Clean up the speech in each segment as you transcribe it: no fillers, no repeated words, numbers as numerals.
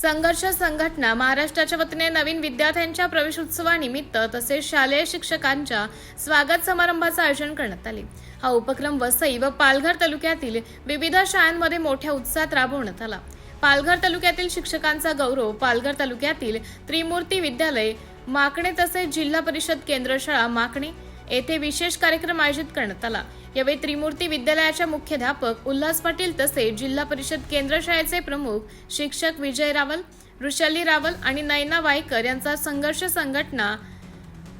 संघर्ष संघटना महाराष्ट्राच्या वतीने नवीन विद्यार्थ्यांच्या प्रवेशोत्सवानिमित्त तसेच शालेय शिक्षकांच्या स्वागत समारंभाचे आयोजन करण्यात आले। हा उपक्रम वसई व पालघर तालुक्यातील विविध शाळांमध्ये मोठ्या उत्साहात राबवण्यात आला। पालघर तालुक्यातील शिक्षकांचा गौरव पालघर तालुक्यातील त्रिमूर्ती विद्यालय माकणे तसेच जिल्हा परिषद केंद्र शाळा माकणे येथे विशेष कार्यक्रम आयोजित करण्यात आला। यावेळी त्रिमूर्ती विद्यालयाच्या मुख्याध्यापक उल्हास पाटील तसेच जिल्हा परिषद केंद्र शाळेचे प्रमुख शिक्षक विजय रावल, वृषाली रावल आणि नयना वायकर यांचा संघर्ष संघटना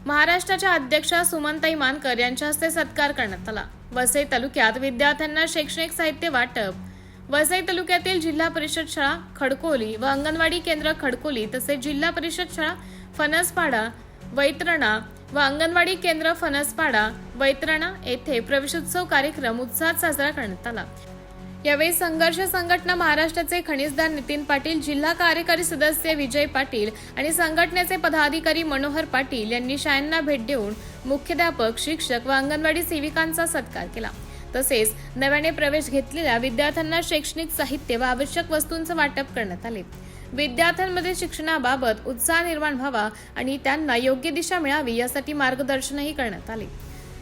महाराष्ट्राच्या अध्यक्षा सुमनताई मानकर यांच्या हस्ते सत्कार करण्यात आला। वसई तालुक्यात विद्यार्थ्यांना शैक्षणिक साहित्य वाटप, वसई तालुक्यातील जिल्हा परिषद शाळा खडकोली व अंगणवाडी केंद्र खडकोली तसेच जिल्हा परिषद शाळा फणसपाडा वैतरणा व अंगणवाडी केंद्र फणसपाडा वैतरणा येथे प्रवेशोत्सव कार्यक्रम उत्साहात साजरा करण्यात आला। यावेळी संघर्ष संघटना महाराष्ट्राचे खनिजदार नितीन पाटील, जिल्हा कार्यकारी सदस्य विजय पाटील आणि संघटनेचे पदाधिकारी मनोहर पाटील यांनी शाळांना भेट देऊन मुख्याध्यापक, शिक्षक व अंगणवाडी सेविकांचा सत्कार केला। तसेच नव्याने प्रवेश घेतलेल्या विद्यार्थ्यांना शैक्षणिक साहित्य व आवश्यक वस्तूंचे वाटप करण्यात आले। विद्यार्थ्यांमध्ये शिक्षणाबाबत उत्साह निर्माण व्हावा आणि त्यांना योग्य दिशा मिळावी यासाठी मार्गदर्शनही करण्यात आले।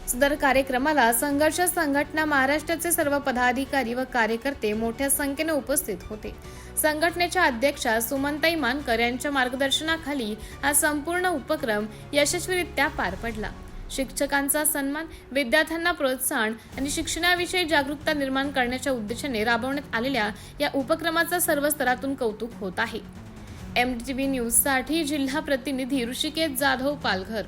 सदर कार्यक्रमाला संघर्ष संघटना महाराष्ट्राचे सर्व पदाधिकारी व कार्यकर्ते मोठ्या संख्येने उपस्थित होते। संघटनेच्या अध्यक्षा सुमनताई मानकर यांच्या मार्गदर्शनाखाली हा संपूर्ण उपक्रम यशस्वीरित्या पार पडला। शिक्षकांचा सन्मान, विद्यार्थ्यांना प्रोत्साहन आणि शिक्षणाविषयी जागरूकता निर्माण करण्याच्या उद्देशाने राबवण्यात आलेल्या या उपक्रमाचा सर्व स्तरातून कौतुक होत आहे। MTV न्यूज साठी जिल्हा प्रतिनिधी ऋषिकेश जाधव, पालघर।